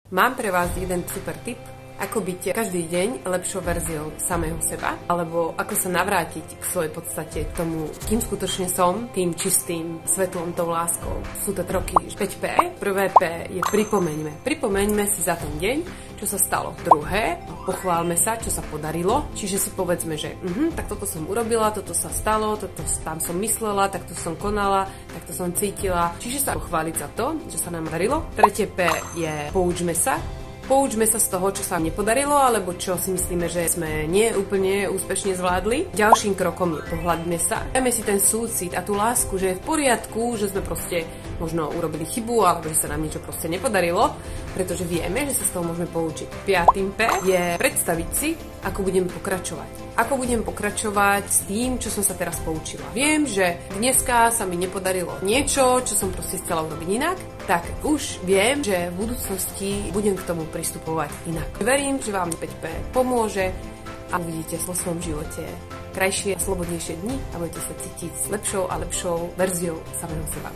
Mám pre vás jeden super tip, ako byť každý deň lepšou verziou samého seba, alebo ako sa navrátiť k svojej podstate, k tomu, kým skutočne som, tým čistým, svetlom, tou láskou. Sú to kroky 5P. Prvé P je pripomeňme. Pripomeňme si za ten deň, čo sa stalo. Druhé, pochválme sa, čo sa podarilo. Čiže si povedzme, že tak toto som urobila, toto sa stalo, toto tam som myslela, takto som konala, takto som cítila. Čiže sa pochváliť za to, čo sa nám darilo. Tretie P je poučme sa. Poučme sa z toho, čo sa nepodarilo, alebo čo si myslíme, že sme neúplne úspešne zvládli. Ďalším krokom je pohľadme sa. Dajme si ten súcit a tú lásku, že je v poriadku, že sme proste možno urobili chybu, alebo že sa nám niečo proste nepodarilo, pretože vieme, že sa z toho môžeme poučiť. Piatým P je predstaviť si, ako budem pokračovať. Ako budem pokračovať s tým, čo som sa teraz poučila. Viem, že dneska sa mi nepodarilo niečo, čo som proste chcela urobiť inak, tak už viem, že v budúcnosti budem k tomu pristupovať inak. Verím, že vám 5P pomôže a uvidíte vo svojom živote krajšie a slobodnejšie dni a budete sa cítiť s lepšou a lepšou verziou samého seba.